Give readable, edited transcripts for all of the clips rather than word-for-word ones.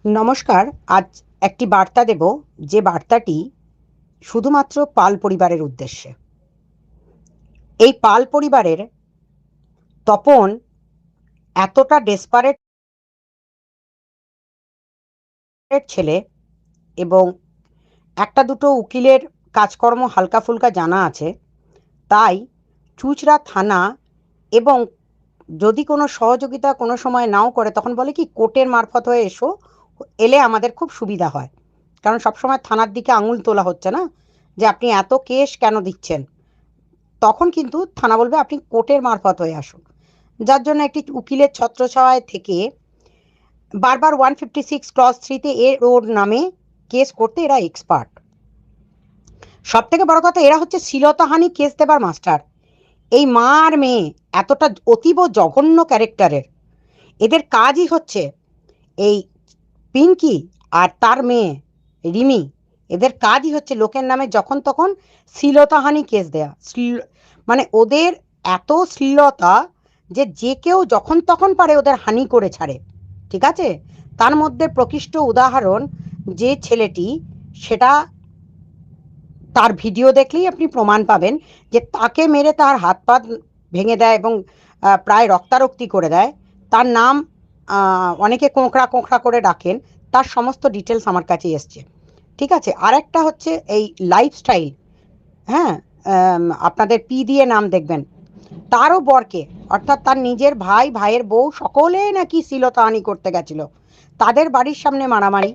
নমস্কার। আজ একটি বার্তা দেব, যে বার্তাটি শুধুমাত্র পাল পরিবারের উদ্দেশ্যে। এই পাল পরিবারের তপন এতটা ডেসপারেট ছেলে, এবং একটা দুটো উকিলের কাজকর্ম হালকা ফুলকা জানা আছে, তাই চুঁচড়া থানা, এবং যদি কোনো সহযোগিতা কোনো সময় নাও করে তখন বলে কি কোর্টের মারফত হয়ে এসো, এলে আমাদের খুব সুবিধা হয়। কারণ সবসময় থানার দিকে আঙুল তোলা হচ্ছে না, যে আপনি এত কেস কেন দিচ্ছেন। তখন কিন্তু থানা বলবে আপনি কোর্টের মারফত হয়ে আসুন। যার জন্য একটি উকিলের ছত্রছায়ায় থেকে বারবার 156 ক্লজ 3-তে ওর নামে কেস করতে এরা এক্সপার্ট। সব থেকে বড় কথা, এরা হচ্ছে শ্লীলতাহানি কেস দেবার মাস্টার। এই মা আর মেয়ে এতটা অতীব জঘন্য ক্যারেক্টারের, এদের কাজই হচ্ছে এই পিঙ্কি আর তার মেয়ে রিমি, এদের কাজই হচ্ছে লোকের নামে যখন তখন শ্লীলতাহানি কেস দেয়া। মানে ওদের এত শ্লীলতা যে যে কেউ যখন তখন পারে ওদের হানি করে ছাড়ে। ঠিক আছে, তার মধ্যে প্রকৃষ্ট উদাহরণ যে ছেলেটি, সেটা তার ভিডিও দেখলেই আপনি প্রমাণ পাবেন, যে তাকে মেরে তার হাত পা ভেঙে দেয় এবং প্রায় রক্তারক্তি করে দেয়। তার নাম অনেকে কোঁকড়া কোঁকড়া করে ডাকেন, তার সমস্ত ডিটেলস আমার কাছে এসছে। ঠিক আছে, আর একটা হচ্ছে এই লাইফস্টাইল। হ্যাঁ, আপনাদের পি দিয়ে নাম দেখবেন, তারও বরকে, অর্থাৎ তার নিজের ভাই, ভাইয়ের বউ সকলে নাকি শ্লীলতাহানি করতে গেছিল, তাদের বাড়ির সামনে মারামারি।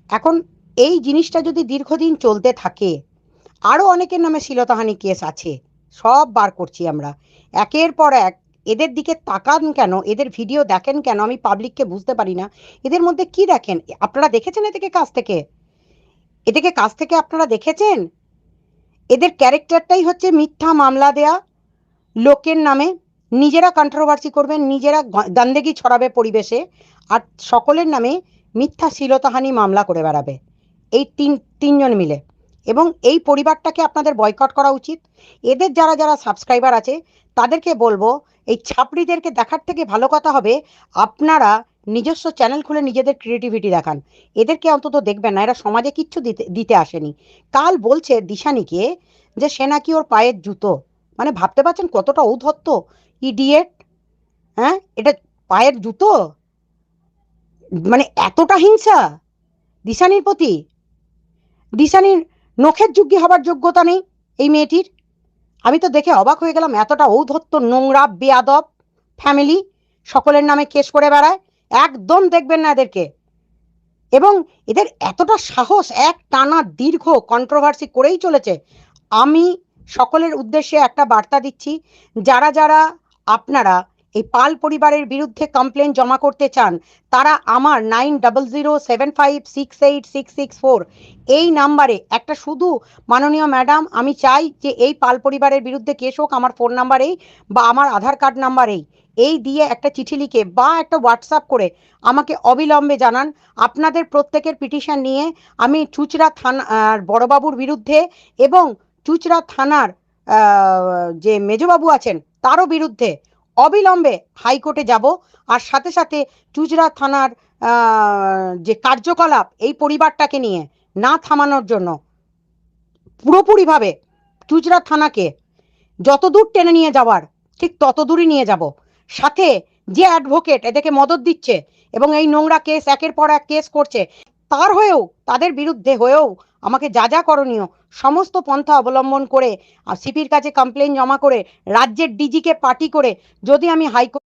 এখন এই জিনিসটা যদি দীর্ঘদিন চলতে থাকে, আরও অনেকের নামে শ্লীলতাহানি কেস আছে, সব বার করছি আমরা একের পর এক। এদের দিকে তাকান কেন, এদের ভিডিও দেখেন কেন, আমি পাবলিককে বুঝতে পারি না। এদের মধ্যে কি দেখেন আপনারা? দেখেছেন এদেরকে কাছ থেকে আপনারা দেখেছেন? এদের ক্যারেক্টারটাই হচ্ছে মিথ্যা মামলা দেয়া, লোকের নামে নিজেরা কন্ট্রোভার্সি করবেন, নিজেরা গন্দেগি ছড়াবে পরিবেশে, আর সকলের নামে মিথ্যা শ্লীলতাহানি মামলা করে বেড়াবে। এই তিনজন মিলে। এবং এই পরিবারটাকে আপনাদের বয়কট করা উচিত। এদের যারা যারা সাবস্ক্রাইবার আছে তাদেরকে বলবো, এই ছাপড়িদেরকে দেখার থেকে ভালো কথা হবে আপনারা নিজস্ব চ্যানেল খুলে নিজেদের ক্রিয়েটিভিটি দেখান। এদেরকে অন্তত দেখবেন না, এরা সমাজে কিচ্ছু দিতে দিতে আসেনি। কাল বলছে দিশানিকে যে সে নাকি ওর পায়ের জুতো। মানে ভাবতে পারছেন কতটা ঔদ্ধত্য, ইডিয়েট। হ্যাঁ, এটা পায়ের জুতো, মানে এতটা হিংসা দিশানির প্রতি। দিশানির নখের যোগ্য হবার যোগ্যতা নেই এই মেয়েটির। আমি তো দেখে অবাক হয়ে গেলাম, এতটা ঔদ্ধত্য, নোংরা বেয়াদব ফ্যামিলি, সকলের নামে কেস করে বেড়ায়। একদম দেখবেন না এদেরকে। এবং এদের এতটা সাহস, এক টানা দীর্ঘ কন্ট্রোভার্সি করেই চলেছে। আমি সকলের উদ্দেশ্যে একটা বার্তা দিচ্ছি, যারা যারা আপনারা এই পাল পরিবারের বিরুদ্ধে কমপ্লেন জমা করতে চান, তারা আমার 9007568666 এই নাম্বারে একটা শুধু, মাননীয় ম্যাডাম আমি চাই যে এই পাল পরিবারের বিরুদ্ধে কেস হোক, আমার ফোন নাম্বারেই বা আমার আধার কার্ড নাম্বারেই, এই দিয়ে একটা চিঠি লিখে বা একটা হোয়াটসঅ্যাপ করে আমাকে অবিলম্বে জানান। আপনাদের প্রত্যেকের পিটিশন নিয়ে আমি চুঁচড়া থানার বড়বাবুর বিরুদ্ধে এবং চুঁচড়া থানার যে মেজবাবু আছেন তারও বিরুদ্ধে অবিলম্বে হাইকোর্টে যাব। আর সাথে সাথে চুঁচড়া থানার যে কার্যকলাপ এই পরিবারটাকে নিয়ে না থামানোর জন্য পুরোপুরিভাবে চুঁচড়া থানাকে যত দূর টেনে নিয়ে যাওয়ার ঠিক তত দূরই নিয়ে যাব। সাথে যে অ্যাডভোকেট এদেরকে মদত দিচ্ছে এবং এই নোংরা কেস একের পর এক কেস করছে, তার হয়েও, তাদের বিরুদ্ধে হয়েও আমাকে যা যা করণীয় সমস্ত পন্থা অবলম্বন করে সিপির কাছে কমপ্লেন জমা করে রাজ্যের ডিজিকে পার্টি করে যদি আমি হাইকোর্ট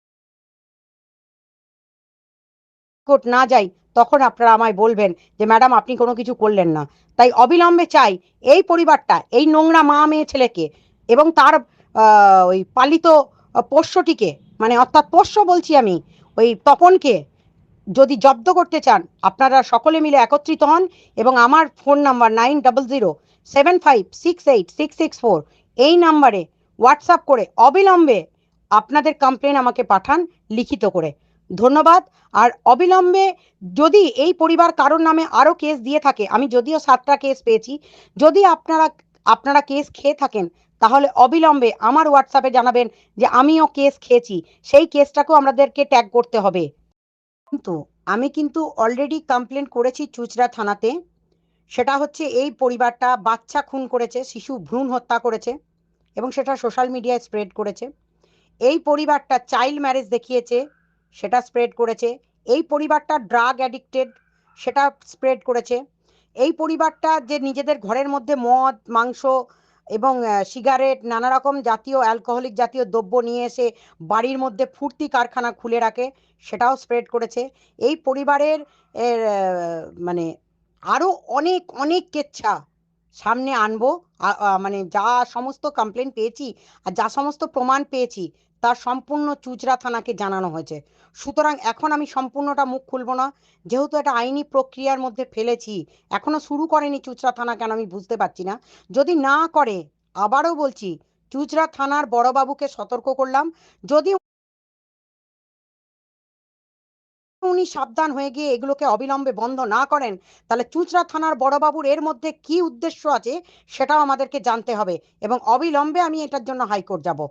না যাই, তখন আপনারা আমায় বলবেন যে ম্যাডাম আপনি কোনো কিছু করলেন না। তাই অবিলম্বে চাই এই পরিবারটা, এই নোংরা মা মেয়ে ছেলেকে এবং তার ওই পালিত পোষ্যটিকে, মানে অর্থাৎ পোষ্য বলছি আমি, ওই তপনকে যদি জব্দ করতে চান, আপনারা সকলে মিলে একত্রিত হন এবং আমার ফোন নাম্বার 9007568666 এই নাম্বারে হোয়াটসঅ্যাপ করে অবিলম্বে আপনাদের কমপ্লেন আমাকে পাঠান লিখিত করে। ধন্যবাদ। আর অবিলম্বে যদি এই পরিবার কারোর নামে আরও কেস দিয়ে থাকে, আমি যদিও 7টা কেস পেয়েছি, যদি আপনারা কেস খেয়ে থাকেন তাহলে অবিলম্বে আমার হোয়াটসঅ্যাপে জানাবেন যে আমিও কেস খেয়েছি, সেই কেসটাকেও আমাদেরকে ট্যাগ করতে হবে। কিন্তু আমি কিন্তু অলরেডি কমপ্লেন করেছি চুঁচড়া থানাতে। সেটা হচ্ছে এই পরিবারটা বাচ্চা খুন করেছে, শিশু ভ্রূণ হত্যা করেছে এবং সেটা সোশ্যাল মিডিয়ায় স্প্রেড করেছে। এই পরিবারটা চাইল্ড ম্যারেজ দেখিয়েছে, সেটা স্প্রেড করেছে। এই পরিবারটা ড্রাগ অ্যাডিক্টেড, সেটা স্প্রেড করেছে। এই পরিবারটা যে নিজেদের ঘরের মধ্যে মদ মাংস এবং সিগারেট নানা রকম জাতীয় অ্যালকোহলিক জাতীয় দ্রব্য নিয়ে এসে বাড়ির মধ্যে ফুর্তি কারখানা খুলে রাখে, সেটাও স্প্রেড করেছে। এই পরিবারের মানে আরও অনেক অনেক কেচ্ছা সামনে আনবো। মানে যা সমস্ত কমপ্লেন পেয়েছি আর যা সমস্ত প্রমাণ পেয়েছি তার সম্পূর্ণ চুঁচড়া থানাকে জানানো হয়েছে। সুতরাং এখন আমি সম্পূর্ণটা মুখ খুলব না, যেহেতু এটা আইনি প্রক্রিয়ার মধ্যে ফেলেছি। এখনো শুরু করেনি চুঁচড়া থানা, কেন আমি বুঝতে পারছি না। যদি না করে, আবারও বলছি, চুঁচড়া থানার বড়বাবুকে সতর্ক করলাম, যদি উনি সাবধান হয়ে গিয়ে এগুলোকে অবিলম্বে বন্ধ না করেন, তাহলে চুঁচড়া থানার বড়বাবুর এর মধ্যে কি উদ্দেশ্য আছে সেটাও আমাদেরকে জানতে হবে এবং অবিলম্বে আমি এটার জন্য হাইকোর্ট যাব।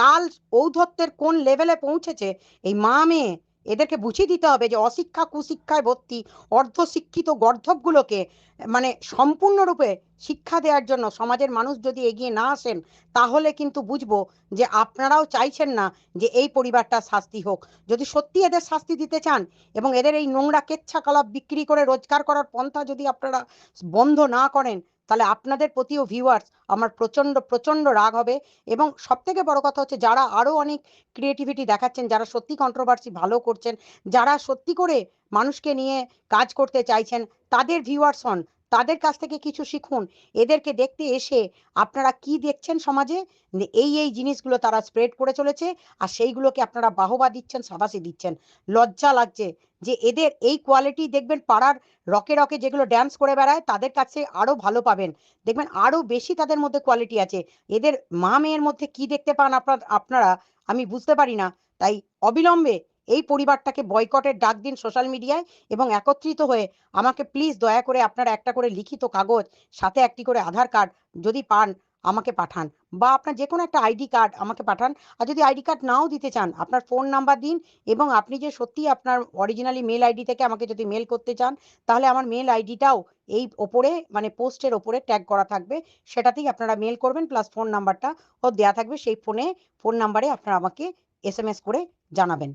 কাল ঔদ্ধত্যের কোন লেভেলে পৌঁছেছে এই মা মেয়ে, এদেরকে বুঝিয়ে দিতে হবে যে অশিক্ষা কুশিক্ষায় ভর্তি অর্ধশিক্ষিত গর্ধবগুলোকে মানে সম্পূর্ণরূপে শিক্ষা দেওয়ার জন্য সমাজের মানুষ যদি এগিয়ে না আসেন, তাহলে কিন্তু বুঝবো যে আপনারাও চাইছেন না যে এই পরিবারটার শাস্তি হোক। যদি সত্যি এদের শাস্তি দিতে চান এবং এদের এই নোংরা কেচ্ছাকলাপ বিক্রি করে রোজগার করার পন্থা যদি আপনারা বন্ধ না করেন, তাহলে আপনাদের প্রতিও ভিউয়ার্স আমার প্রচণ্ড প্রচণ্ড রাগ হবে। এবং সবথেকে বড় কথা হচ্ছে, যারা আরও অনেক ক্রিয়েটিভিটি দেখাচ্ছেন, যারা সত্যি কন্ট্রোভার্সি ভালো করছেন, যারা সত্যি করে মানুষকে নিয়ে কাজ করতে চাইছেন, তাদের ভিউয়ার্স হন, তাদের কাছ থেকে কিছু শিখুন। এদেরকে দেখতে এসে আপনারা কি দেখছেন সমাজে, এই জিনিসগুলো তারা স্প্রেড করে চলেছে, আর সেইগুলোকে আপনারা বাহবা দিচ্ছেন, সাবাসি দিচ্ছেন। লজ্জা লাগছে যে এদের এই কোয়ালিটি দেখবেন পাড়ার রকে রকে যেগুলো ড্যান্স করে বেড়ায় তাদের কাছে আরও ভালো পাবেন, দেখবেন আরও বেশি তাদের মধ্যে কোয়ালিটি আছে। এদের মা মেয়ের মধ্যে কি দেখতে পান আপনারা আমি বুঝতে পারি না। তাই অবিলম্বে এই পরিবারটাকে বয়কটের ডাক দিন সোশ্যাল মিডিয়ায় এবং একত্রিত হয়ে আমাকে প্লিজ দয়া করে আপনারা একটা করে লিখিত কাগজ, সাথে একটি করে আধার কার্ড যদি পান আমাকে পাঠান, বা আপনার যে কোনো একটা আইডি কার্ড আমাকে পাঠান। আর যদি আইডি কার্ড নাও দিতে চান, আপনার ফোন নাম্বার দিন এবং আপনি যে সত্যি আপনার অরিজিনালি মেল আইডি থেকে আমাকে যদি মেল করতে চান, তাহলে আমার মেল আইডিটাও এই ওপরে মানে পোস্টের ওপরে ট্যাগ করা থাকবে, সেটাতেই আপনারা মেল করবেন, প্লাস ফোন নাম্বারটা ও দেওয়া থাকবে। সেই ফোন নাম্বারে আপনারা আমাকে এসএমএস করে জানাবেন।